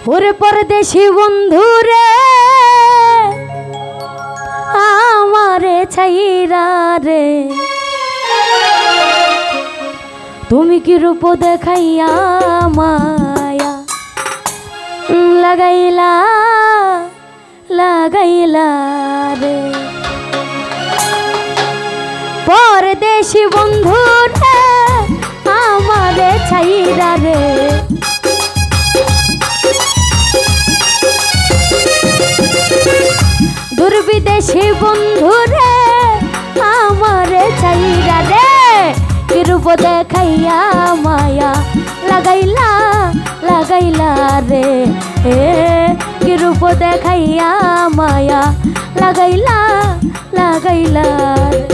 ওরে পরদেশি বন্ধু রে আমারে ছাইরা রে তুমি কি রূপ দেখাইয়া মায়া লাগাইলা লাগাইলা রে পরদেশি বন্ধু রে আমারে ছাইরা রে দুর্বিদেশি বন্ধু রে আমারে ছাইরা রে কি রূপ দেখাইয়া মায়া লাগাইলা লাগাইলা রে কি রূপ দেখাইয়া মায়া লাগাইলা লাগাইলা রে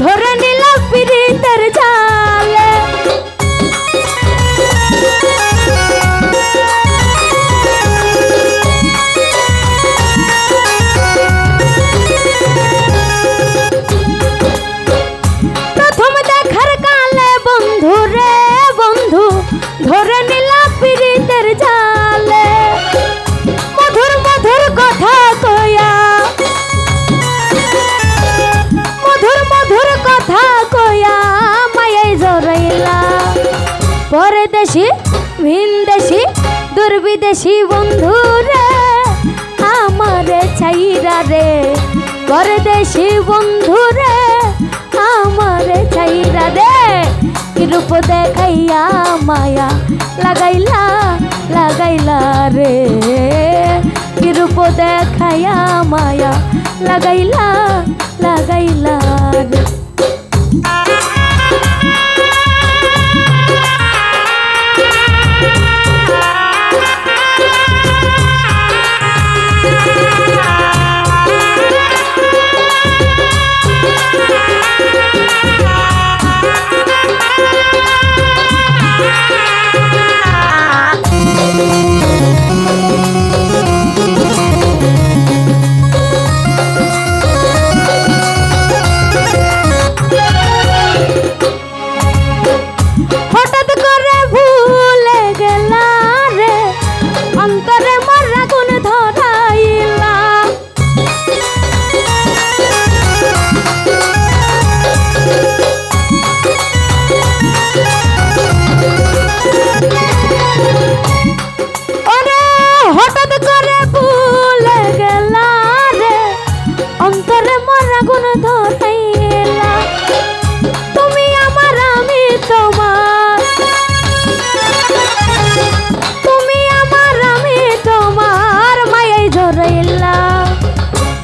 ধরে নিল পীড়িতের জালে প্রথম দেখার কালে বন্ধু রে বন্ধু ধরে নিল পীড়িতের জালে মধুর মধুর কথা কয়া কথা কয়া মায়াই জড়াইলা পরদেশি ভিনদেশি দুর্বিদেশি বন্ধু রে আমারে ছাইরা রে পরদেশি বন্ধু রে আমারে ছাইরা রে কি রূপ দেখাইয়া মায়া লাগাইলা লাগাইলা রে কি রূপ দেখাইয়া মায়া লাগাইলা লাগাইলা রে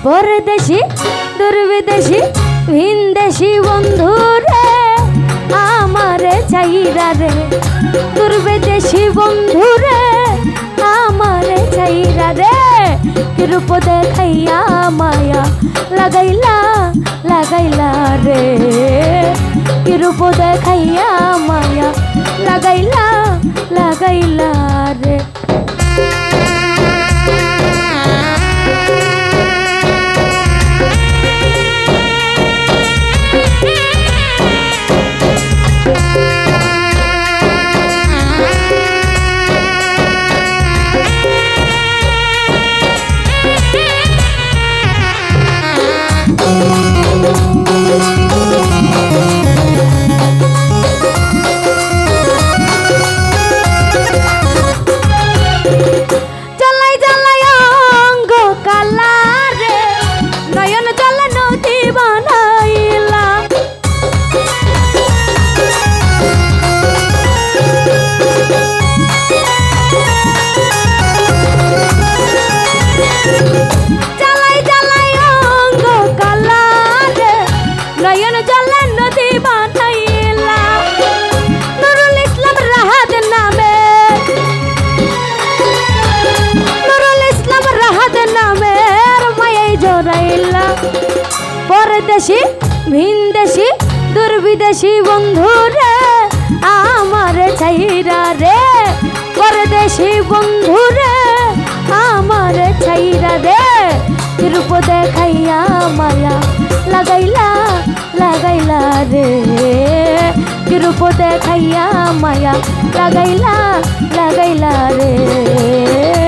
পরদেশি দুর্বিদেশি ভিনদেশি বন্ধু রে আমারে ছাইরা রে দুর্বিদেশি বন্ধু রে আমারে ছাইরা রে কি রূপ দেখাইয়া মায়া লাগাইলা লাগাইলা রে কি রূপ দেখাইয়া মায়া লাগাইলা লাগাইলা রে বিদেশি ভিনদেশি দুর্বিদেশি বন্ধু রে আমার ছাইরা রে পরদেশি বন্ধু রে আমার ছাইরা রে রূপ দেখাইয়া মায়া লাগাইলা লাগাইলা রে রূপ দেখাইয়া মায়া লাগাইলা লাগাইলা রে